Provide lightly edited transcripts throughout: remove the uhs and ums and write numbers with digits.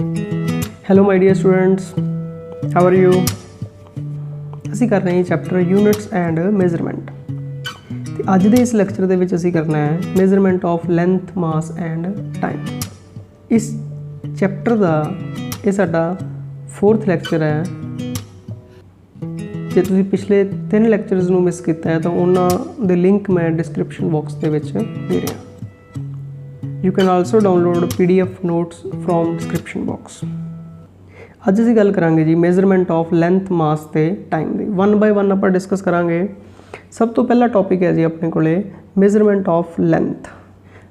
Hello my dear students, how are you. ਅਸੀਂ ਕਰ ਰਹੇ ਹਾਂ ਚੈप्टर यूनिट्स एंड मेजरमेंट। ਤੇ ਅੱਜ ਦੇ ਇਸ ਲੈਕਚਰ ਦੇ ਵਿੱਚ ਅਸੀਂ ਕਰਨਾ ਹੈ measurement of length mass and time. ਇਸ ਚੈप्टर ਦਾ ਇਹ ਸਾਡਾ 4th ਲੈਕਚਰ ਹੈ। ਜੇ ਤੁਸੀਂ ਪਿਛਲੇ 3 ਲੈਕਚਰਸ ਨੂੰ ਮਿਸ ਕੀਤਾ ਹੈ ਤਾਂ ਉਹਨਾਂ ਦੇ ਲਿੰਕ ਮੈਂ ਡਿਸਕ੍ਰਿਪਸ਼ਨ ਬਾਕਸ ਦੇ ਵਿੱਚ ਦੇ ਰਿਹਾ। You can also download PDF notes from description box। ਅੱਜ ਅਸੀਂ ਗੱਲ ਕਰਾਂਗੇ ਜੀ ਮੇਜ਼ਰਮੈਂਟ ਆਫ ਲੈਂਥ ਮਾਸ ਤੇ ਟਾਈਮ ਦੀ। 1 ਬਾਈ 1 ਆਪਾਂ ਡਿਸਕਸ ਕਰਾਂਗੇ। ਸਭ ਤੋਂ ਪਹਿਲਾ ਟੌਪਿਕ ਹੈ ਜੀ ਆਪਣੇ ਕੋਲੇ ਮੇਜ਼ਰਮੈਂਟ ਆਫ ਲੈਂਥ।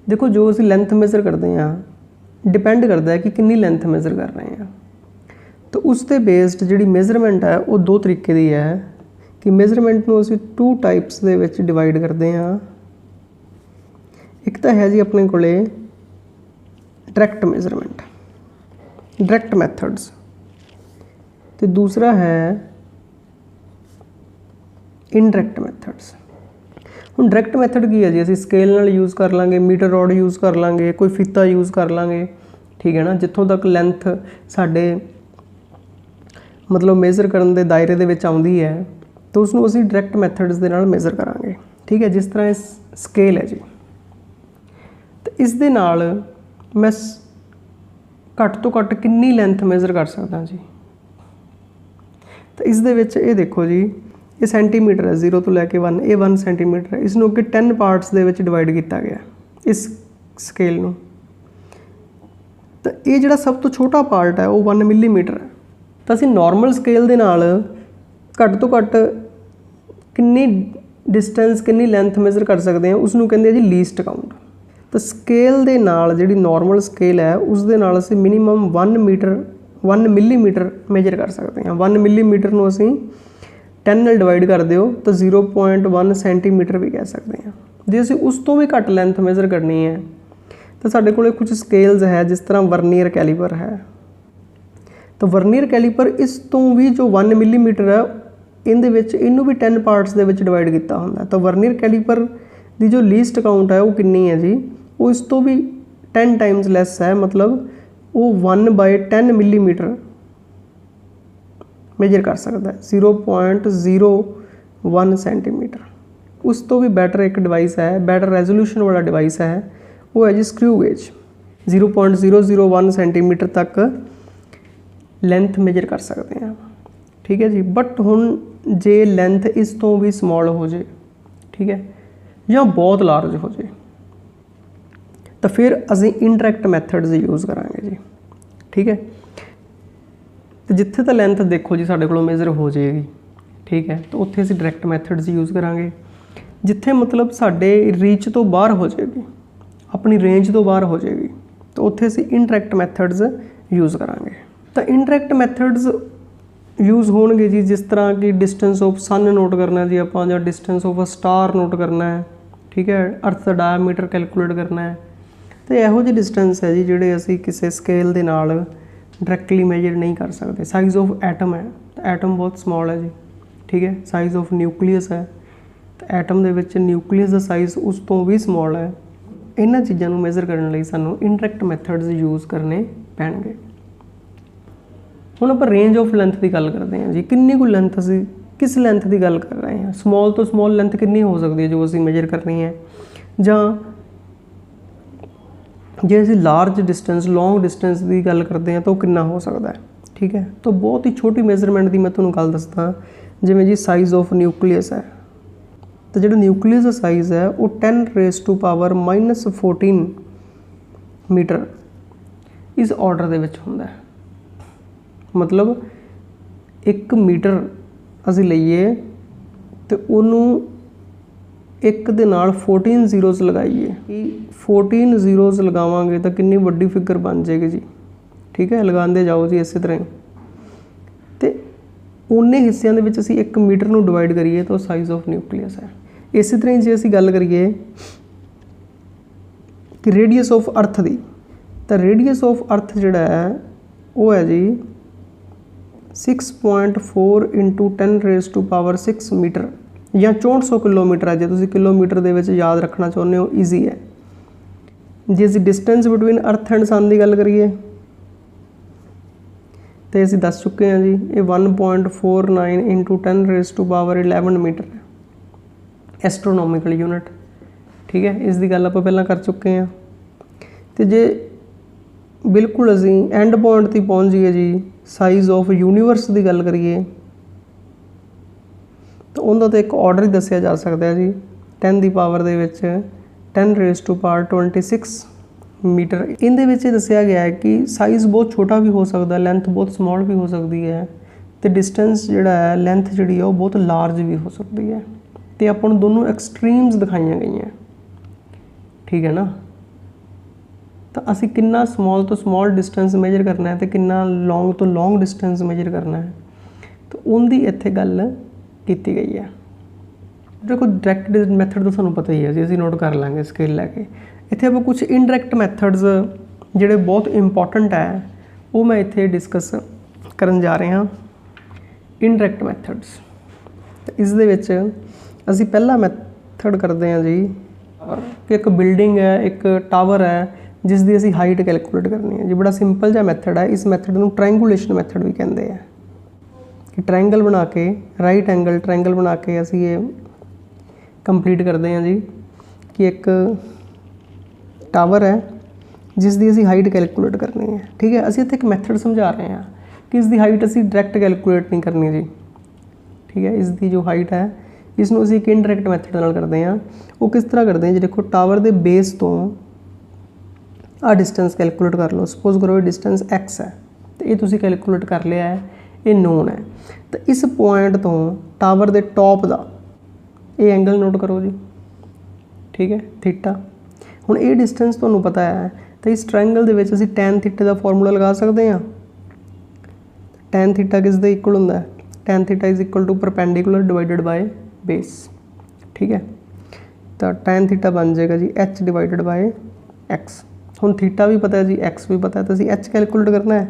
ਦੇਖੋ ਜੋ ਅਸੀਂ ਲੈਂਥ ਮੇਜ਼ਰ ਕਰਦੇ ਹਾਂ ਡਿਪੈਂਡ ਕਰਦਾ ਹੈ ਕਿ ਕਿੰਨੀ ਲੈਂਥ ਮੇਜ਼ਰ ਕਰ ਰਹੇ ਹਾਂ। ਤਾਂ ਉਸ ਤੇ ਬੇਸਡ ਜਿਹੜੀ ਮੇਜ਼ਰਮੈਂਟ ਹੈ ਉਹ ਦੋ ਤਰੀਕੇ ਦੀ ਹੈ ਕਿ ਮੇਜ਼ਰਮੈਂਟ ਨੂੰ ਅਸੀਂ 2 ਟਾਈਪਸ ਦੇ ਵਿੱਚ ਡਿਵਾਈਡ ਕਰਦੇ ਹਾਂ। ਇੱਕ ਤਾਂ ਹੈ ਜੀ ਆਪਣੇ ਕੋਲੇ डायरेक्ट मेजरमेंट, डायरेक्ट मैथड्स, तो दूसरा है इनडायरेक्ट मैथड्स। हुण डायरेक्ट मैथड की है जी, असीं स्केल नाल यूज़ कर लांगे, मीटर रॉड यूज़ कर लांगे, कोई फीता यूज़ कर लांगे, ठीक है ना। जित्थों तक लेंथ साडे मतलब मेजर करन दे दायरे दे विच आउंदी है तो उसनूं असीं डायरेक्ट मैथड्स दे नाल मेजर करांगे, ठीक है। जिस तरह इस स्केल है जी, तो इस दे नाल मैं घट तो घट कितनी लेंथ मेजर कर सकता जी। तो इस दे विच ये देखो जी, ये सेंटीमीटर है 0 तो लैके 1, ये 1 सेंटीमीटर है। इसनों अगे 10 पार्ट्स दे विच डिवाइड किया गया इस स्केल नूं। तो ये जिहड़ा सब तो छोटा पार्ट है वो 1 मिलीमीटर है। तो असीं नॉर्मल स्केल दे नाल घट तो घट कितनी डिस्टेंस कितनी लेंथ मेजर कर सकते हैं, उसनूं कहंदे जी लीस्ट काउंट। तो स्केल दे नाल जिहड़ी नॉर्मल स्केल है उस दे नाल असीं मिनीमम 1 मिलीमीटर मेजर कर सकते हैं। 1 मिलीमीटर नूं असीं 10 नाल डिवाइड कर दिओ तो 0.1 सेंटीमीटर भी कह सकते हैं। जे असीं उस तो भी घट लेंथ मेजर करनी है तो साडे कोले कुछ स्केल्स है, जिस तरह वर्नियर कैलीपर है। तो वर्नियर कैलीपर इस तो भी जो 1 मिलीमीटर है इहदे विच इहनूं भी 10 पार्ट्स दे विच डिवाइड कीता हुंदा। तो वर्नियर कैलीपर दी जो लीस्ट काउंट है वो कितनी है जी, वो इस तो भी 10 टाइम्स लैस है, मतलब वो 1/10 मिलीमीटर मेजर कर सकता है, 0.01 सेंटीमीटर। उस तो भी बैटर एक डिवाइस है, बैटर रेजोल्यूशन वाला डिवाइस है, वो है जी स्क्रू गेज। 0.001 सेंटीमीटर तक लेंथ मेजर कर सकते हैं, ठीक है जी। बट हुण जे लेंथ इस तो भी स्मॉल हो जाए, ठीक है, या बहुत लार्ज हो जाए तो फिर असीं इनडायरेक्ट मैथड्स यूज़ करांगे जी, ठीक है। तो जिथे तो लेंथ देखो जी साडे कोलों मेजर हो जाएगी, ठीक है, तो उत्थे असीं डायरेक्ट मैथड्स यूज़ करांगे। जिथे मतलब साडे रीच तो बाहर हो जाएगी, अपनी रेंज तो बाहर हो जाएगी, तो उत्थे असीं इनडायरेक्ट मैथड्स यूज़ करांगे। तो इनडायरेक्ट मैथड्स यूज़ होणगे जी, जिस तरह कि डिस्टेंस ऑफ सन नोट करना जी आपां, जां distance of a star note करना है, ठीक है, अर्थ का डायमीटर कैलकुलेट करना है। तो इहो जी डिस्टेंस है जी जिहड़े असीं किसी स्केल दे नाल डायरैक्टली मेजर नहीं कर सकते। साइज़ ऑफ एटम है, तो एटम बहुत स्मॉल है जी, ठीक है। साइज़ ऑफ न्यूक्लीयस है, तो एटम दे विच न्यूक्लीयस का साइज़ उस तो भी स्मॉल है। इन्हां चीज़ां नूं मेजर करने लई सानूं इनडायरैक्ट मैथड्स यूज़ करने पैणगे। हुण आपां रेंज ऑफ लेंथ की गल करते हैं जी, कितनी कोई लेंथ असीं किस लेंथ की गल कर रहे हैं। स्मॉल तो स्मॉल लेंथ कितनी हो सकती है जो असीं मेजर करनी है, जां जे असीं लार्ज डिस्टेंस लॉन्ग डिस्टेंस की गल करते हैं तो कितना हो सकता है, ठीक है। तो बहुत ही छोटी मेजरमेंट की मैं तुहानूं गल दसदा, जिवें जी साइज़ ऑफ न्यूक्लीयस है। तो जो न्यूक्लीयस का साइज़ है वो 10⁻⁻14 मीटर इस ऑर्डर दे विच हुंदा है। मतलब 1 मीटर असीं लईए तो उन्होंने 1 दे नाल 14 जीरोज़ लगाइए, 14 जीरोज़ लगावांगे तो कितनी वड्डी फिगर बन जाएगी जी, ठीक है। लगाते जाओ जी इस तरह ही, तो उन्ने हिस्सों के असीं 1 मीटर नूं डिवाइड करिए तो साइज़ ऑफ न्यूक्लीयस है। इस तरह जे असीं गल करिए कि रेडियस ऑफ अर्थ की, तो रेडियस ऑफ अर्थ जिहड़ा है वो है जी 6.4 × 10⁻6 मीटर, या 6400 किलोमीटर है। जो तुसीं किलोमीटर दे विच याद रखना चाहुंदे हो ईजी है। जे असीं डिस्टेंस बिटवीन अर्थ एंड सन की गल करिए तो असीं दस चुके हैं जी ये 1.49 इंटू 10⁻11 मीटर है एस्ट्रोनॉमिकल यूनिट। ठीक है, इसकी गल आप पहला कर चुके हैं। तो जे बिल्कुल असीं एंड पॉइंट तक पहुँच जाइए जी साइज़ ऑफ यूनीवर्स की गल करिए तो उनका तो एक ऑर्डर ही दसिया जा सकता है जी 10 की पावर दे विच 10⁻26 मीटर। इहदे विच दसिया गया है कि साइज़ बहुत छोटा भी हो सकता है, लेंथ बहुत स्मॉल भी हो सकती है, तो डिस्टेंस जिहड़ा है लेंथ जिहड़ी है वो बहुत लार्ज भी हो सकती है। तो आपां नूं दोनों एक्सट्रीम्स दिखाईयां गई हैं। ठीक है ना, तो असीं कितना स्मॉल तो स्मॉल डिस्टेंस मेजर करना है तो कितना लॉन्ग तो लॉन्ग डिस्टेंस मेजर करना है, तो उनकी इत्थे गल की गई है। देखो डायरैक्ट मैथड तो सानूं पता ही है जी, असीं नोट कर लांगे स्केल लैके। इत्थे आप कुछ इनडायरैक्ट मैथड्स जिहड़े बहुत इंपॉर्टेंट है वो मैं इत्थे डिस्कस करन जा रहा हाँ। इनडायरैक्ट मैथड्स इस दे विच असीं पहला मैथड करते हैं जी कि एक बिल्डिंग है, एक टावर है जिसकी असीं हाइट कैलकुलेट करनी है जी। बड़ा सिंपल जिहा मैथड है। इस मैथड नूं ट्रायंगुलेशन मैथड भी कहते हैं कि ट्रायंगल बना के राइट एंगल ट्रायंगल बना के असीं ये कंप्लीट करते हैं जी कि एक टावर है जिसकी असीं हाइट कैलकुलेट करनी है। ठीक है, असीं इत्थे एक मैथड समझा रहे हैं कि इसकी हाइट असीं डायरैक्ट कैलकुलेट नहीं करनी जी। ठीक है, इसकी जो हाइट है इसनूं असीं एक इनडायरैक्ट मैथड नाल करते हैं। वो किस तरह करते हैं जी, देखो टावर के बेस तो आ डिस्टेंस कैलकुलेट कर लो। सपोज करो ये डिस्टेंस x है तो ये तुसीं कैलकुलेट कर लिया है, ये नोन है। तो इस पॉइंट तो टावर के टॉप का ये एंगल नोट करो जी। ठीक है, थीटा। हुण ये डिस्टेंस तुहानूं पता है तो इस ट्रायंगल दे विच असीं टैन थीटा का फॉर्मूला लगा सकते हैं। टैन थीटा किस दे इक्वल हुंदा है, tan theta is equal to perpendicular divided by base. ठीक है, तो टैन थीटा बन जाएगा जी h डिवाइडेड बाय x। हुण थीटा भी पता है जी, x भी पता है, तो असीं h कैलकुलेट करना है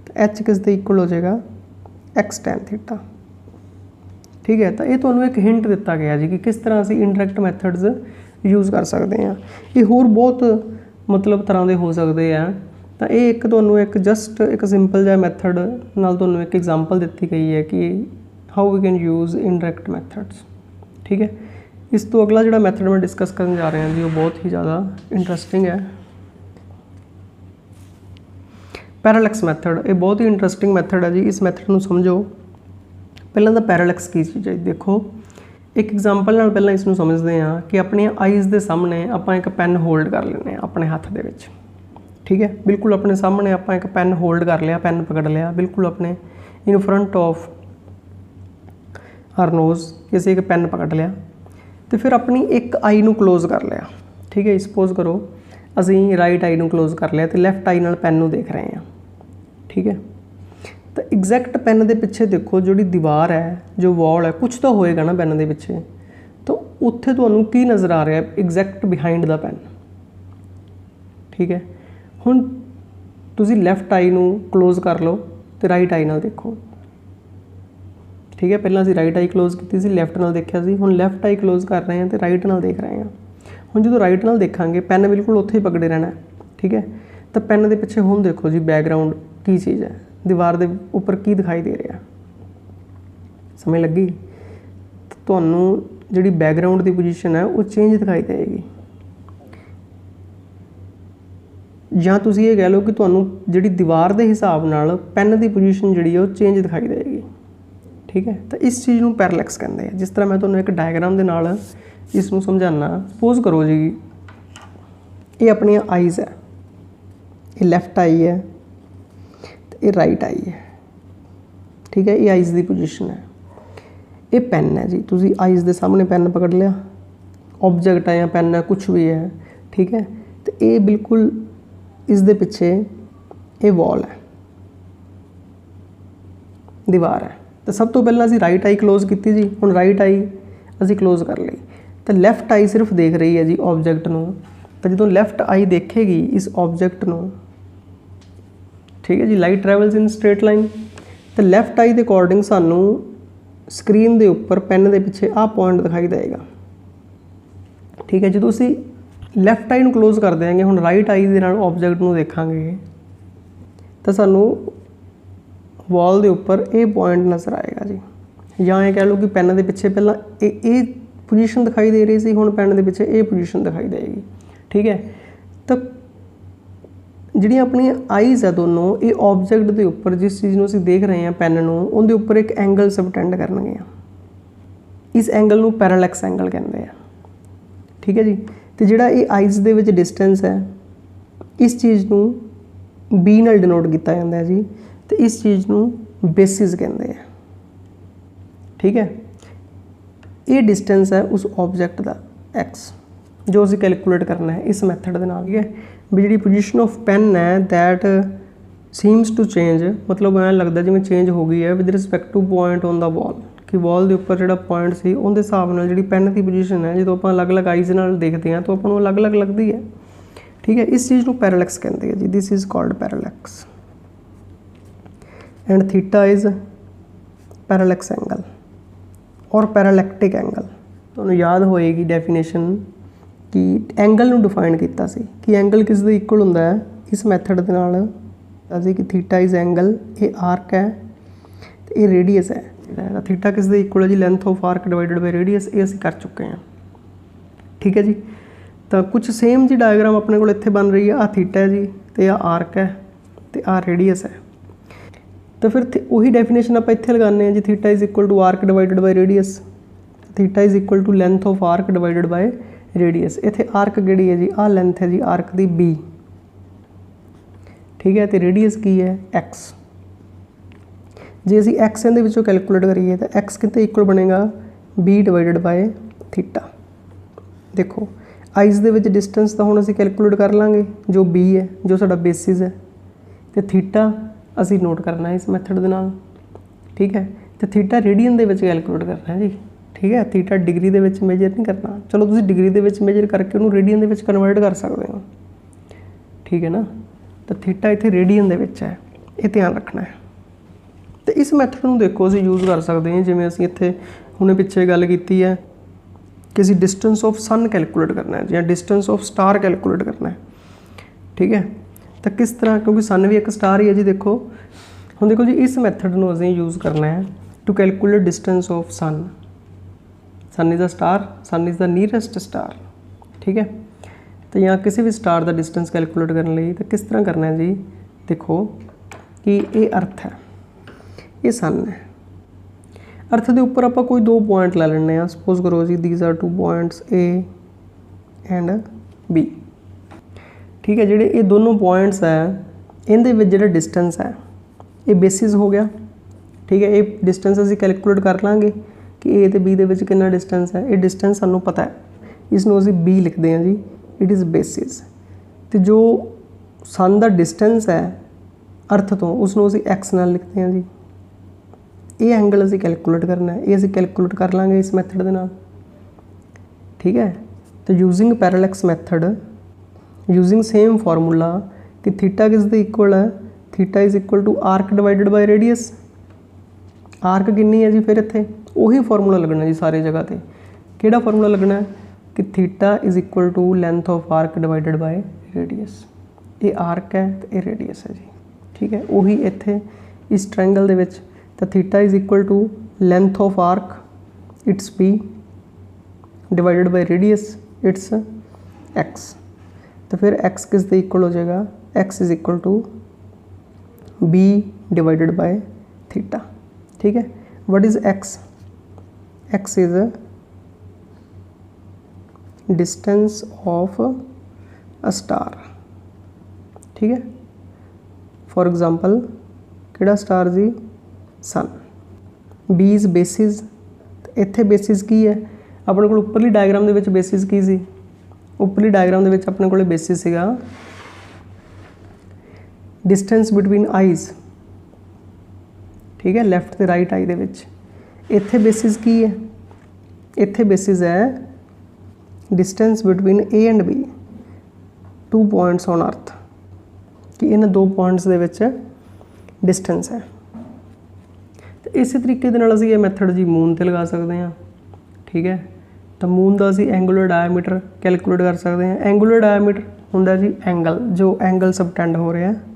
तो h किस दे इक्वल हो जाएगा x टैन थीटा। ठीक है, तो ये तुहानूं एक हिंट दिता गया जी कि किस तरह असीं इनडायरैक्ट मैथड्स यूज़ कर सकते हैं। ये होर बहुत मतलब तरह के हो सकते हैं। तो ये एक तुहानूं एक जस्ट एक सिंपल जिहा मैथड नाल तुहानूं एक एग्जाम्पल दी गई है कि how we can use indirect methods. ठीक है, इस तो अगला जिहड़ा मैथड मैं डिस्कस करने जा रहे हैं जी वो बहुत ही ज़्यादा इंटरस्टिंग है। पैरालैक्स मैथड, ये बहुत ही इंटरस्टिंग मैथड है जी। इस मैथड नूं समझो। पहलां तो पैरालैक्स की चीज़ है, देखो एक एग्जाम्पल नाल पहलां इसनूं समझते हैं कि अपनी आईज़ के सामने आपां एक पैन होल्ड कर लेने अपने हत्थ दे विच। ठीक है, बिल्कुल अपने सामने आपां एक पैन होल्ड कर लिया, पैन पकड़ लिया बिल्कुल अपने in front of our nose कि असीं एक पैन पकड़ लिया। तो फिर अपनी एक आई नूं क्लोज कर लिया। ठीक है, सपोज करो असीं राइट आई नूं क्लोज कर लिया तो लैफ्ट आई नाल पैन नूं देख रहे हैं। ठीक है, तो एग्जैक्ट पैन के पिछे देखो जी दीवार है, जो वॉल है, कुछ तो होएगा ना पैन के पिछे, तो उत्थे तुहानूं की नज़र आ रहा है एग्जैक्ट बिहाइंड द पैन। ठीक है, हुण तुसीं लैफ्ट आई नूं क्लोज कर लो तो राइट आई नाल देखो। ठीक है, पहलां असीं राइट आई क्लोज की सी, लैफ्ट नाल देखिया सी, हुण लैफ्ट आई क्लोज कर रहे हैं तो राइट नाल देख रहे हैं। हुण जो राइट नाल देखांगे पैन बिल्कुल उत्थे ही पकड़े रहना है। ठीक है, तो पैन के पिछे हुण देखो जी बैकग्राउंड की चीज़ है, दीवार के उपर की दिखाई दे रहा, समझ लगी। तुहानूं जिहड़ी बैकग्राउंड की पोजीशन है वो चेंज दिखाई देगी, ਜਾਂ ਤੁਸੀਂ ਇਹ ਕਹਿ ਲਓ कि ਤੁਹਾਨੂੰ ਜਿਹੜੀ दीवार के हिसाब नाल पैन की पोजीशन जिहड़ी है वो चेंज दिखाई देगी। ठीक है, तो इस चीज़ नूं पैरालैक्स कहते हैं। जिस तरह मैं तुहानूं एक डायग्राम के नाल इसनूं समझाना। सपोज करो जी ये अपनी आईज़ है, ये लैफ्ट आई है तो ये राइट आई है। ठीक है, ये आईज़ की पोजीशन है, ये पैन है जी। तुसीं आईज़ के सामने पैन पकड़ लिया, ऑब्जेक्ट है या पैन है कुछ भी है। ठीक है, तो ये बिल्कुल इस दे पिछे ये वॉल है, दीवार है। तो सब तो पहला असीं राइट आई क्लोज की जी, हुण राइट आई असीं क्लोज कर ली तो लैफ्ट आई सिर्फ देख रही है जी ऑब्जेक्ट नूं। तो जो लैफ्ट आई देखेगी इस ऑब्जेक्ट नूं, ठीक है जी, light travels in straight line, तो लैफ्ट आई के अकॉर्डिंग सानूं स्क्रीन के उपर पैन के पिछे आ पॉइंट दिखाई देगा। ठीक है, जो असीं लैफ्ट आई नूं क्लोज कर देंगे, हुण राइट आई दे नाल ऑब्जेक्ट नूं देखांगे तो सानूं वॉल के उपर ये पॉइंट नज़र आएगा जी, या ये कह लो कि पैन के पिछे पहला ये पोजीशन दिखाई दे रही सी, हुण पैन के पिछे ये पोजीशन दिखाई देगी। ठीक है, तो जिहड़ी अपनी आईज़ है दोनों, ये ऑबजैक्ट के उपर जिस चीज़ को असीं देख रहे हैं पैन नूं, उहदे उपर एक एंगल सबटेंड करनगे। इस एंगल नूं पैरालैक्स एंगल कहते हैं। ठीक है जी, तो जिहड़ा ये आईज़ दे विच डिस्टेंस है, इस चीज़ नूं बी नाल डिनोट किया जाता है जी, तो इस चीज़ नूं बेसिस कहते हैं। ठीक है, ये डिस्टेंस है उस ऑबजैक्ट का एक्स, जो असीं कैलकुलेट करना है इस मैथड के नाल। ठीक है, भी जी पोजीशन ऑफ पैन है दैट सीम्स टू चेंज, मतलब ऐ लगता जिवें चेंज हो गई है with respect two point on the wall, कि वॉल के उपर जो पॉइंट सी उनके हिसाब नाल जी पैन की पोजीशन है जो आप अलग अलग आईज़ नाल देखते हैं तो आपको अलग अलग लगती है। ठीक है, इस चीज़ को पैरालैक्स कहते हैं जी, this is called parallax and theta is parallax angle और पैरालैक्टिक एंगल। तुहानूं याद होएगी डेफिनेशन कि एंगल नूं डिफाइन किया सी कि एंगल किस दे इक्वल हुंदा है, इस मैथड दे नाल असीं कि थीटा इज़ एंगल, ये आर्क है तो ये रेडियस है। थीटा किस दे इक्वल है जी, length of arc divided by radius, ये असीं कर चुके हैं। ठीक है जी, तो कुछ सेम जी डायग्राम अपने को इत्थे बन रही है, आ थीटा है जी, तो यह आर्क है तो आ रेडियस है। तो फिर वही डेफिनेशन आप इत्थे लगाने हैं जी, theta is equal to arc divided by radius, theta is equal to length of arc divided by radius. इत्थे आर्क किहड़ी है जी, आ लेंथ है जी आर्क दी बी। ठीक है, तो रेडियस की है एक्स। जे असीं एक्स इहदे विचों कैलकुलेट करिए तो एक्स कितने इक्वल बनेगा, बी डिवाइडेड बाय थीटा। देखो आईज़ दे विच डिस्टेंस तो हुण असीं कैलकुलेट कर लांगे, जो बी है जो साडा बेसिस है, तो थीटा असीं नोट करना है इस मैथड दे नाल। ठीक है, तो थीटा रेडियन दे विच कैलकुलेट करना है जी। ठीक है, थीटा डिग्री दे विच मेजर नहीं करना, चलो तुसीं डिग्री दे विच मेजर करके उन्होंने रेडियन दे विच कन्वर्ट कर सकते हो। ठीक है ना, तो थीटा इत्थे रेडियन दे विच है, ये ध्यान रखना है। तो इस मैथड नूं देखो असीं यूज़ कर सकते हैं, जिवें असीं इत्थे हुणे पिछे गल कीती है कि असीं डिस्टेंस ऑफ सन कैलकुलेट करना है या डिस्टेंस ऑफ स्टार कैलकुलेट करना है। ठीक है, तो किस तरह, क्योंकि सन भी एक स्टार ही है जी। देखो हुण देखो जी, इस मैथड नूं असीं यूज़ करना है to calculate distance of sun. Sun is a star, sun is the nearest star. ठीक है, तो यहाँ किसी भी स्टार का डिस्टेंस कैलकुलेट करने लिए तो किस तरह करना है जी, देखो कि ये अर्थ है, ये सन है, अर्थ के उपर आप कोई दो पॉइंट लै लें, सपोज करो जी these are two points A and B. ठीक है, जिहड़े ये दोनों पॉइंट्स है इहदे विच जिहड़ा डिस्टेंस है ये बेसिस हो गया। ठीक है, ये डिस्टेंस असीं कैलकुलेट कर लांगे कि ए ते बी दे विच कितना डिस्टेंस है, ये डिस्टेंस सानूं पता है, इसनूं असीं बी लिखते हैं जी, इट इज़ बेसिस। तो जो सन का डिस्टेंस है अर्थ तो उसनूं असीं एक्स नाल लिखते हैं जी। ये एंगल असीं कैलकुलेट करना है, ये असीं कैलकुलेट कर लांगे इस मैथड दे नाल। ठीक है, तो using parallax method, using same formula कि थीटा किस दे इक्वल है, theta is equal to arc divided by radius. Arc कितनी है जी, फिर इत्थे उही फार्मूला लगना जी सारी जगह पे। किहड़ा फार्मूला लगना है कि theta is equal to length of arc divided by radius. ये आर्क है तो ये रेडियस है जी। ठीक है, उही इत्थे इस ट्रायंगल दे विच, तो theta is equal to length of arc it's B divided by radius it's X. तो फिर एक्स किस दे इक्वल हो जाएगा, X is equal to B divided by theta. ठीक है, what is X, X is distance of a star. ठीक है, फॉर एग्जाम्पल किहड़ा स्टार जी, सन। बी इज़ बेसिस, इत्थे बेसिस की है अपने को उपरली डायग्राम दे विच बेसिस की सी, उपरली डायग्राम दे विच अपने को बेसिस सीगा डिस्टेंस बिटवीन आईज़। ठीक है, लैफ्ट ते राइट आई दे विच। इत्थे बेसिस की है, इत्थे बेसिस है distance between A and B, two points on earth, कि इन दो पॉइंट्स दे विच डिस्टेंस है। तो इस तरीके दे नाल असीं ये मैथड जी मून ते लगा सकते हैं। ठीक है, तो मून का असीं एंगुलर डायमीटर कैलकुलेट कर सकते हैं। एंगुलर डायमीटर हुंदा जी एंगल, जो एंगल सबटेंड हो रहा है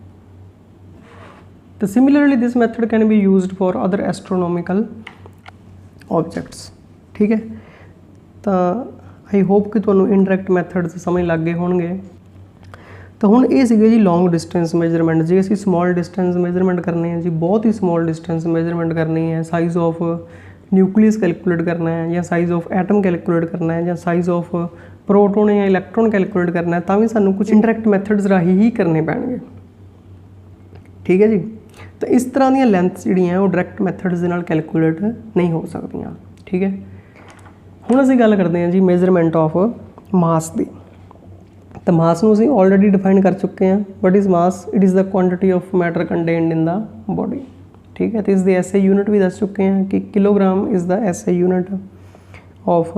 तो similarly this method can be used for other astronomical objects. ठीक है, तो आई होप कि तुहानूं इनडायरैक्ट मैथड्स समझ लग गए होणगे। तो हुण ये सीगे जी लॉन्ग डिस्टेंस मेजरमेंट। जे असीं स्मॉल डिस्टेंस मेजरमेंट करनी है जी, बहुत ही स्मॉल डिस्टेंस मेजरमेंट करनी है, साइज़ ऑफ न्यूक्लियस कैलकुलेट करना है, या साइज़ ऑफ एटम कैलकुलेट करना है, या साइज़ ऑफ प्रोटोन या इलैक्ट्रॉन कैलकुलेट करना है, तां भी सानूं कुछ इंडायरैक्ट मैथड्स राही ही करने पैणगे। ठीक है जी, तो इस तरह दी लेंथस जिहड़ियां वो डायरैक्ट मैथड्स दे नाल कैलकुलेट नहीं हो सकदियां। ठीक है, हुण असीं गल करदे हां जी मेजरमेंट ऑफ मास दी। तो मास नूं असीं ऑलरेडी डिफाइन कर चुके हैं। What is mass? It is the quantity of matter contained in the body. ठीक है, तो इसकी SI यूनिट भी दस चुके हैं कि kilogram is the SI unit of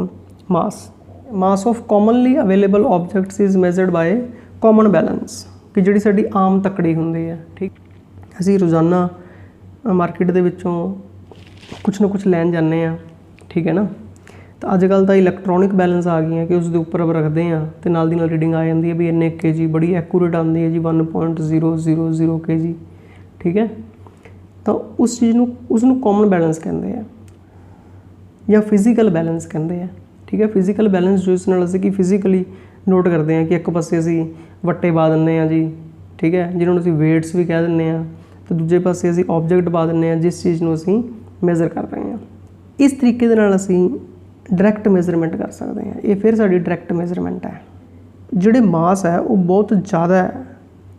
mass. Mass of commonly available objects is measured by common balance, कि जिहड़ी साडी आम तकड़ी हुंदी है। ठीक, असीं रोज़ाना मार्केट दे विचों कुछ ना कुछ लैन जाने आ। ठीक है ना, तो अजकल तो इलैक्ट्रॉनिक बैलेंस आ गई हैं कि उसके उपर रखते हैं तो नाल दी नाल रीडिंग आ जाती है भी इन्ने kg, बड़ी एक्यूरेट आती है जी 1.000 kg। ठीक है, तो उस चीज़ उसनूं कॉमन बैलेंस कहते हैं या फिजिकल बैलेंस कहते हैं। ठीक है, फिजिकल बैलेंस जो इस नाल असीं कि फिजिकली नोट करते हैं कि एक पासे असीं वट्टे पा दिंदे हैं जी। ठीक है, जिन्होंने असीं वेट्स भी कह दिंदे हैं, तो दूजे पासे असीं ऑब्जेक्ट पा दिंदे हैं जिस चीज़ नूं असीं मेजर कर रहे हैं। इस तरीके दे नाल असीं डायरैक्ट मेजरमेंट कर सकते हैं। ये फिर साडी डायरैक्ट मेजरमेंट है। जिहड़े मास है वो बहुत ज़्यादा है,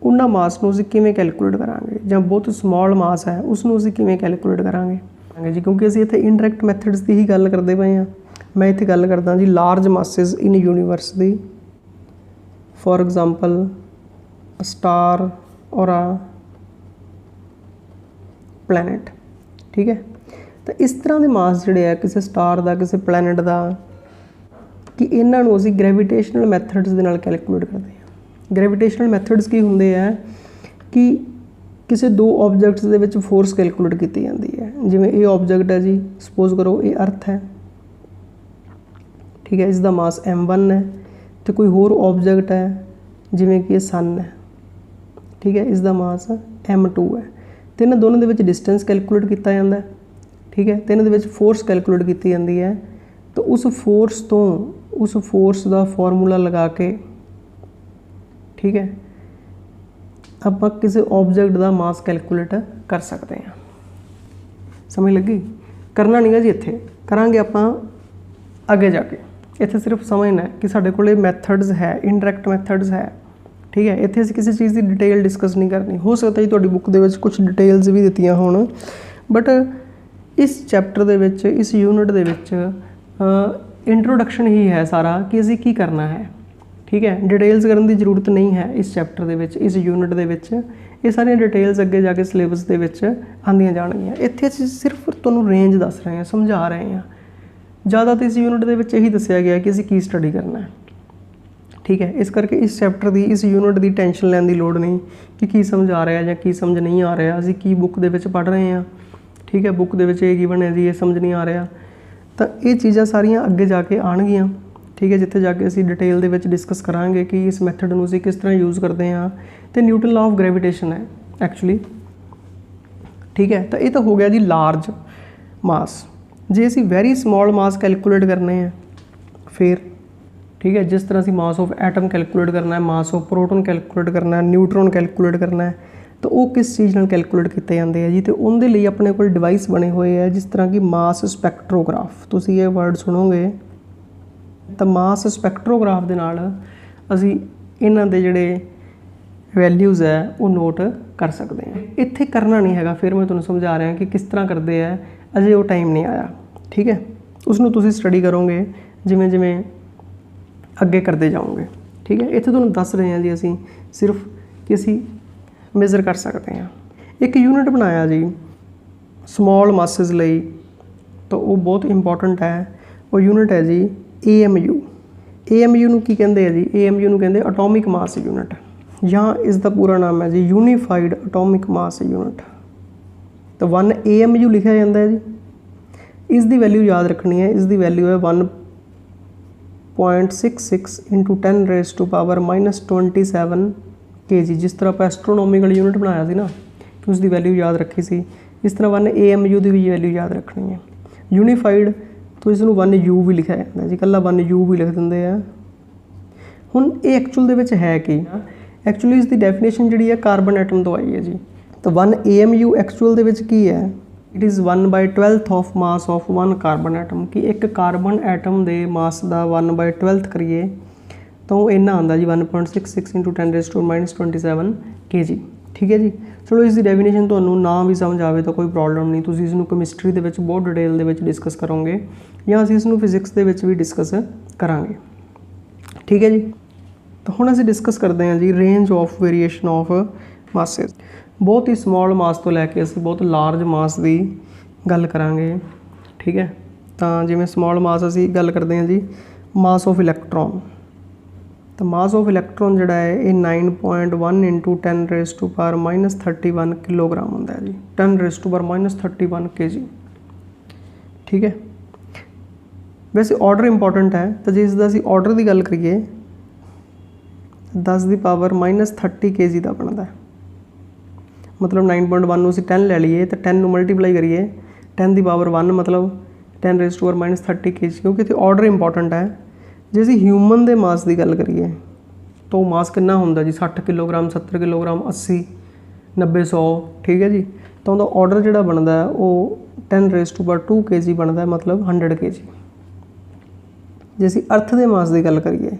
उन्हां मास नूं असीं किवें कैलकुलेट करांगे, जां बहुत स्मॉल मास है उसनूं असीं किवें कैलकुलेट करांगे जी, क्योंकि असीं इत्थे इनडायरैक्ट मैथड्स की ही गल करदे पए हां। मैं इत्थे गल करदा जी लार्ज मासिस इन यूनीवर्स दी, फॉर एग्जाम्पल स्टार और अ प्लैनेट। ठीक है, तो इस तरह के मास जिहड़े है किसी स्टार का, किसी प्लैनेट का, कि इन्हां नूं असीं ग्रैविटेशनल मैथड्स दे नाल कैलकुलेट करते हैं। ग्रैविटेशनल मैथड्स की हुंदे है कि किसी दो objects they which force calculate की जाती है। जिवें ये ऑब्जेक्ट है जी, सपोज करो ये अर्थ है। ठीक है, इसका मास m1 है, तो कोई होर ऑब्जेक्ट है जिवें कि सन है। ठीक है, इसका मास m2 है। तो इन्हां दोनों दे विच डिस्टेंस कैलकुलेट किया जाता है। ठीक है, तो इन्हां दे विच फोर्स कैलकुलेट की जाती है। तो उस फोर्स का फॉर्मूला लगा के, ठीक है, आपां किसी ऑब्जेक्ट का मास कैलकुलेट कर सकते हैं। समझ लगी? करना नहीं है जी, इत्थे करांगे आपां अगे जाके। इत्थे सिर्फ समझना है कि साडे कोल मैथड्स है, इनडायरैक्ट मैथड्स है। ठीक है, इत्थे असीं किसी चीज़ की डिटेल डिस्कस नहीं करनी। हो सकता है जी तुहाडी बुक दे विच कुछ डिटेल्स भी दित्तियां होण, बट इस चैप्टर दे विच, इस यूनिट दे विच इंट्रोडक्शन ही है सारा कि असीं की करना है। ठीक है, डिटेल्स करने की जरूरत नहीं है इस चैप्टर दे विच, इस यूनिट दे विच। ये सारी डिटेल्स अगे जाके सिलेबस दे विच आंदियां जाणगियां। इत्थे असीं सिर्फ तुहानूं रेंज दस रहे हैं, समझा रहे हैं। ज़्यादा तो इस यूनिट दे विच यही दस्सिया गया कि असीं की स्टडी करना है। ठीक है, इस करके इस चैप्टर की, इस यूनिट की टेंशन लैण की लोड़ नहीं कि की समझ आ रहा है या की समझ नहीं आ रहा। असीं की बुक दे विच पढ़ रहे हैं। ठीक है, बुक दे विच ये गिवन है जी, ये समझ नहीं आ रहा, तो ये चीज़ां सारियां अगे जाके आउणगियां। ठीक है, जिथे जाके असीं डिटेल दे विच डिस्कस करांगे कि इस मैथड नूं असीं किस तरह यूज़ करते हैं। तो न्यूटन लॉ ऑफ ग्रेविटेशन है एक्चुअली। ठीक है, तो ये तो हो गया जी लार्ज मास। जे असीं वैरी स्मॉल मास कैलकुलेट करने हैं फिर, ठीक है, जिस तरह असीं मास ऑफ एटम कैलकुलेट करना है, मास ऑफ प्रोटोन कैलकुलेट करना है, न्यूट्रॉन कैलकुलेट करना है, तो वो किस चीज़ नाल कैलकुलेट किए जाते हैं जी। तो उनके लिए अपने कोल डिवाइस बने हुए हैं, जिस तरह की मास स्पैक्ट्रोग्राफ। तुसीं ये वर्ड सुनोगे तो मास स्पैक्ट्रोग्राफ दे नाल असीं इन्हां दे जिहड़े वैल्यूज़ है वो नोट कर सकते हैं। इत्थे करना नहीं हैगा, फिर मैं तुहानूं समझा रहा कि किस तरह करते हैं, अजे वो टाइम नहीं आया। ठीक है, उसनूं तुसीं स्टडी करोगे जिवें जिवें अगे करते जाओगे। ठीक है, इत्थे तुहानूं दस रहे हैं जी असीं सिर्फ कि असीं मेजर कर सकते हैं। एक यूनिट बनाया जी स्मॉल मासिस लई, तो वो बहुत इंपॉर्टेंट है। वो यूनिट है जी AMU। AMU नूं की कहंदे है जी? AMU नूं कहंदे एटॉमिक मास यूनिट, या इसका पूरा नाम है जी यूनीफाइड एटॉमिक मास यूनिट। तो 1 AMU लिखा जाता है जी। इसकी वैल्यू याद रखनी है, इसकी वैल्यू है 1.66 × 10⁻⁻27 kg। जिस तरह आप एस्ट्रोनॉमिकल यूनिट बनाया सी ना, कि उसकी वैल्यू याद रखी सी। इस तरह 1 AMU की भी वैल्यू याद रखनी है। यूनीफाइड तो इसनूं 1 U भी लिखा जाता जी, कल्ला 1 U भी लिख देंगे आ। हुण ये एक्चुअल दे विच है कि एक्चुअली इसकी डेफिनेशन जी है कार्बन एटम तो आई है जी। तो 1 AMU एक्चुअल दे विच की है, it is 1/12 of mass of 1 carbon atom, कि एक कार्बन एटम के मास का 1/12 करिए तो इन्ना आंदा जी 1.66 × 10⁻⁻27 kg। ठीक है जी। चलो इसकी डेफिनेशन तो ना भी समझ आए तो कोई प्रॉब्लम नहीं, तुसीं इसनूं केमिस्ट्री दे विच बहुत डिटेल दे विच डिस्कस करोगे या असीं इसनूं फिजिक्स दे विच भी डिस्कस करांगे। ठीक है जी। तो हुण असीं डिस्कस करते हैं जी range of variation of masses. बहुत ही स्मॉल मास तो लैके असीं बहुत लार्ज मास की गल करांगे। ठीक है। तो जिवें स्मॉल मास असीं गल करते हैं जी मास ऑफ इलैक्ट्रॉन। तो मास ऑफ इलैक्ट्रॉन जोड़ा है ये 9.1 × 10⁻⁻31 किलोग्राम होंदा है जी, 10⁻⁻31 kg। ठीक है। वैसे ऑर्डर इंपॉर्टेंट है, तो जे इसका असीं ऑर्डर की गल करिए 10⁻⁻30 kg का बनता है। मतलब 9.1 असीं 10 ले लीए तो 10 मल्टीप्लाई करिए 10⁻1 मतलब 10⁻⁻30 kg, क्योंकि इत्थे ऑर्डर इंपॉर्टेंट है। जे असीं ह्यूमन के मास की गल करिए तो मास कितना होंदा जी 60 किलोग्राम, 70 किलोग्राम, 80, 90, 100। ठीक है जी। तो उनका ऑर्डर जोड़ा बनता है वो 10⁻² kg बनता है, मतलब 100 kg। जे असीं अर्थ के मास की गल करिए,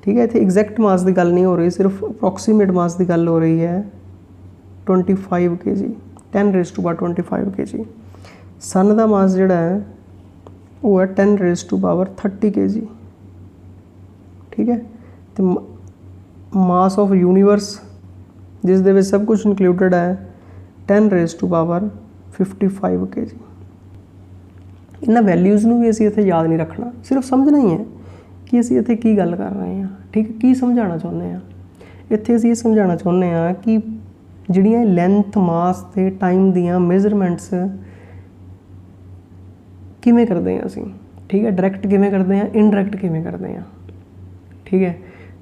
ठीक है, इत्थे एग्जैक्ट मास की गल नहीं हो रही, सिर्फ अप्रोक्सीमेट मास की गल हो रही है 25 kg, 10⁻25 kg। सन का मास जोड़ा है वो है 10⁻30 kg। ठीक है। तो मास ऑफ यूनीवर्स जिस दे विच सब कुछ इंक्लूडिड है 10⁻55 kg। इन्हां वैल्यूज़ नूं भी असीं इत्थे याद नहीं रखना, सिर्फ समझना ही है कि असीं इत्थे की गल कर रहे हैं। ठीक है। की समझाना चाहुंदे हैं इत्थे, असीं समझाना चाहुंदे हैं कि जिहड़ियां लैंथ मास ते टाइम दियां मेजरमेंट्स किवें करते हैं असीं। ठीक है। डायरैक्ट किवें करते हैं, इनडायरैक्ट किवें करते हैं। ठीक है।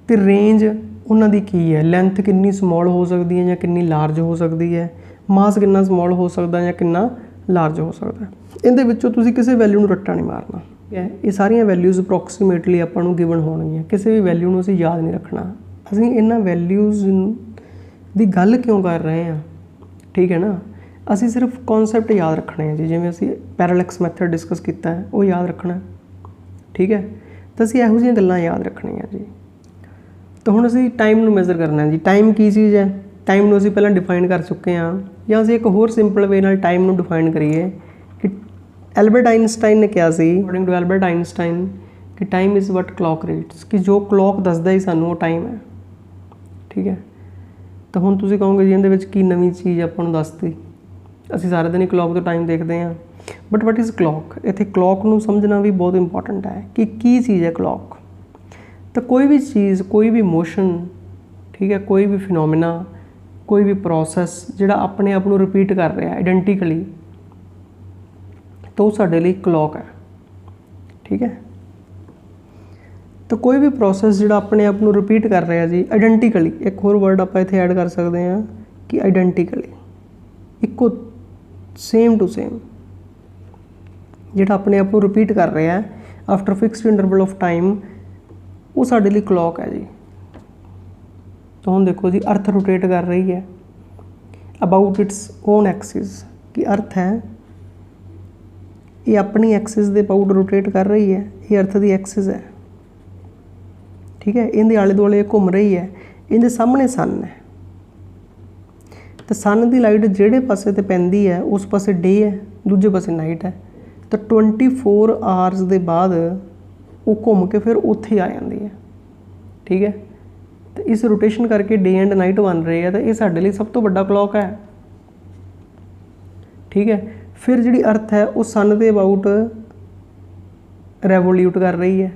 तो रेंज उन्हां दी की है, लैंथ कितनी स्मॉल हो सकती है या कितनी लार्ज हो सकती है, मास कितना स्मॉल हो सकता है या कितना लार्ज हो सकता है। इहदे विच्चों तुसीं किसी वैल्यू नूं रट्टा नहीं मारना। ठीक है। ये सारियां वैल्यूज़ अप्रोक्सीमेटली आपां नूं गिवन होणगीਆਂ, किसी भी वैल्यू नूं असीं याद नहीं रखना। असीं इन्हां वैल्यूज़ दी गल क्यों कर रहे हैं। ठीक है ना। असीं सिर्फ कॉन्सैप्ट याद रखने हैं जी, जिवें असीं पैरालैक्स मैथड डिस्कस किया है वो याद रखना है। ठीक है। तो असीं इहो जिहियां गल्लां याद रखणियां जी। तो हुण असीं टाइम नूं मेजर करना है जी। टाइम की चीज़ है, टाइम नूं असीं पहलां डिफाइन कर चुके हैं, या असीं एक होर सिंपल वे नाल टाइम नूं डिफाइन करिए कि एल्बर्ट आइनस्टाइन ने कहा सी, अकॉर्डिंग टू एल्बर्ट आइनस्टाइन, कि time is what clock reads, कि जो क्लॉक दसदा ही सानूं वो टाइम है। ठीक है। तो हुण तुसीं कहोगे जी इहदे विच की नवीं चीज़ आपां नूं दसती, असीं सारे दिन ही क्लॉक तो टाइम देखते हैं, बट वट इज़ क्लॉक। इत्थे क्लॉक नूं समझना भी बहुत इंपॉर्टेंट है कि की चीज़ है क्लॉक। तो कोई भी चीज़, कोई भी मोशन, ठीक है, कोई भी फिनोमिना, कोई भी प्रोसैस जिहड़ा अपने आप नूं रिपीट कर रहा है आइडेंटिकली, तो साडे लई क्लॉक है। ठीक है। तो कोई भी प्रोसैस जिहड़ा अपने आप नूं रिपीट कर रहा है जी आइडेंटिकली, एक होर वर्ड आपां इत्थे ऐड कर सकते हैं कि आइडेंटिकली, इक्को सेम टू सेम, जिहड़ा अपने आप को रिपीट कर रहा है after fixed interval of time, वो साडे लई क्लॉक है जी। तो हुण देखो जी अर्थ रोटेट कर रही है अबाउट इट्स ओन एक्सिस, कि अर्थ है ये अपनी एक्सिस के अबाउट रोटेट कर रही है, ये अर्थ की एक्सिस है। ठीक है। इहदे आले दुआले घूम रही है, इहदे सामने सन है, तो सन की लाइट जिहड़े पासे ते पैंदी है उस पासे डे है, दूजे पासे नाइट है। तो 24 आवर्स के बाद वो घूम के फिर उत्थे आ जाती है। ठीक है। तो इस रोटेशन करके डे एंड नाइट बन रहे हैं, तो ये साडे लई सब तो बड़ा क्लॉक है। ठीक है। फिर जिहड़ी अर्थ है वो सन के अबाउट रेवोल्यूट कर रही है,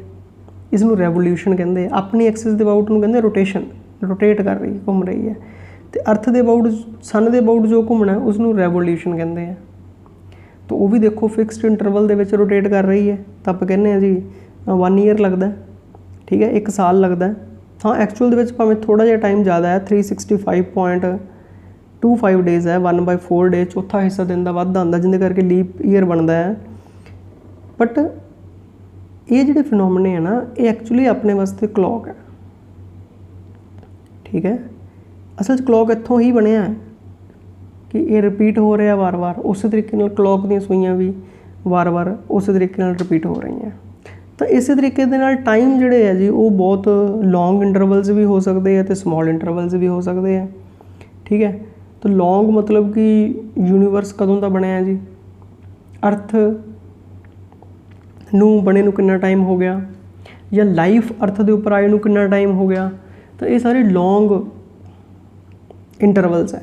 इसनूं रेवोल्यूशन कहते हैं। अपनी एक्सिस के अबाउट नूं कहते रोटेशन, रोटेट कर रही है, घूम रही है। तो अर्थ के अबाउट, सन के अबाउट जो घूमना है उसनूं रेवोल्यूशन कहते हैं। तो वो भी देखो फिक्सड इंटरवल दे विच रोटेट कर रही है, तो आप कहने हैं जी 1 ईयर लगता है। ठीक है। 1 साल लगता है। हाँ एक्चुअल दे विच भावें थोड़ा जिहा टाइम ज़्यादा है, 365 2-5 डेज़ है, 1/4 डे, चौथा हिस्सा दिन का वाधा आंदा, जिंदे करके लीप ईयर बनता है। बट ये जिहड़े फिनोमिने है ना, ये एक्चुअली अपने वास्ते क्लॉक है, ठीक है। असल च क्लॉक इत्थों ही बनया है कि ये रिपीट हो रहा वार वार, उस तरीके नाल क्लॉक दी सूइयां भी वार वार उस तरीके नाल रिपीट हो रही हैं। तो इस तरीके दे नाल टाइम जिहड़े है जी वो बहुत लॉन्ग इंटरवल्स भी हो सकते हैं तो स्मॉल इंटरवल्स भी हो सकते हैं, ठीक है। तो लॉन्ग मतलब कि यूनीवर्स कदों का बनया जी, अर्थ नूं बने नूं कितना टाइम हो गया, या लाइफ अर्थ के उपर आए नूं कितना टाइम हो गया। तो ये सारे लॉन्ग इंटरवल्स है।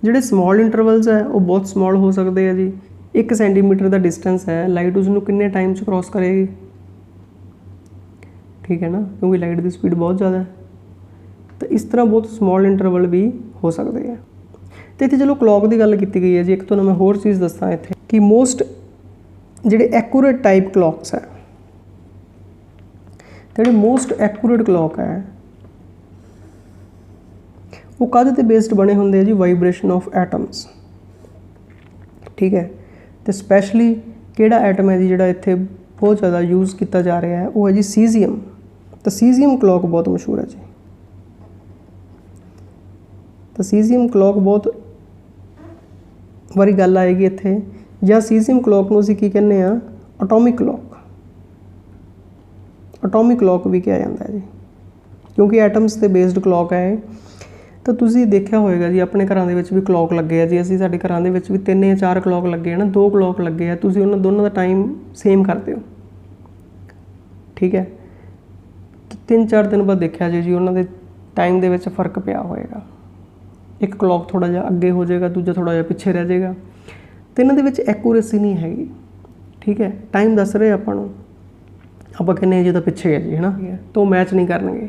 जिहड़े स्मॉल इंटरवल्स है वो बहुत स्मॉल हो सकते हैं जी। 1 सेंटीमीटर का डिस्टेंस है, लाइट उसनूं कितने टाइम च क्रॉस करेगी, ठीक है ना, क्योंकि लाइट की स्पीड बहुत ज़्यादा है। तो इस तरह बहुत स्मॉल इंटरवल भी हो सकते हैं। तो इत्थे चलो क्लॉक की गल की गई है जी, एक तो मैं होर चीज़ दसां इत्थे कि मोस्ट जिहड़े एक्यूरेट टाइप क्लॉक्स है, जिहड़े मोस्ट एक्यूरेट क्लॉक है वो काहदे ते बेस्ड बने होंदे जी, वाइब्रेशन ऑफ एटम्स, ठीक है। तो स्पैशली किहड़ा एटम है जी जिहड़ा इत्थे बहुत ज़्यादा यूज़ किया जा रहा है, वो है जी सीजीएम। तो सीजीएम क्लॉक बहुत मशहूर है जी। तो सीजीएम क्लॉक बहुत वारी गल आएगी इत्थे, या सीजीएम क्लॉक नूं असीं की कहने आ, एटॉमिक क्लॉक। एटॉमिक क्लॉक भी कहा जाता है जी, क्योंकि एटम्स ते बेस्ड क्लॉक है। तो तुसीं देखिया होएगा जी अपने घरां दे विच भी क्लॉक लगे है जी, असीं साडे घरां दे विच भी 3 या 4 क्लॉक लगे हैं ना, 2 क्लॉक लगे हैं, तुसीं उन्हां दोनों का टाइम सेम करते हो, ठीक है। तो 3-4 दिन बाद देखिया जी उन्हां दे टाइम दे विच फर्क पिया होएगा, एक क्लॉक थोड़ा जिहा अगे हो जाएगा, दूजा थोड़ा जिहा पिछे रह जाएगा। तो इन्हां दे विच एक्यूरेसी नहीं हैगी, ठीक है। टाइम दस रहे आपां नूं, आपां कहने जी तो पिछे है जी, है ना, तो मैच नहीं करनगे।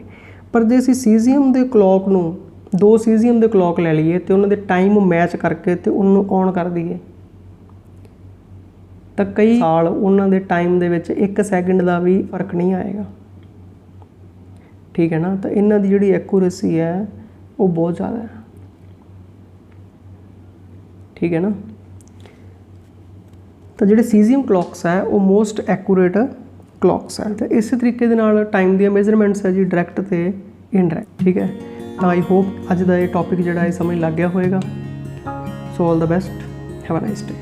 पर जे असीं सीजीएम दे क्लॉक नूं 2 सीजीएम दे क्लॉक ले लीए तो उन्हां दे टाइम मैच करके तो उन्होंने ऑन कर दईए, तो कई साल उन्हां दे टाइम दे विच 1 सैकेंड का भी फर्क नहीं आएगा, ठीक है ना। तो इन्हां दी जिहड़ी एक्यूरेसी है वो बहुत ज़्यादा है, ठीक है ना। तो जिहड़े सीजीएम क्लॉक्स है वो मोस्ट एक्यूरेट क्लॉक्स है। तो इस तरीके दे नाल टाइम दी मेजरमेंट्स है जी, डायरैक्ट ते इनडायरैक्ट, ठीक है। तो आई होप अज का ये टॉपिक जिहड़ा है समझ लग गया होएगा। So all the best, have a nice day.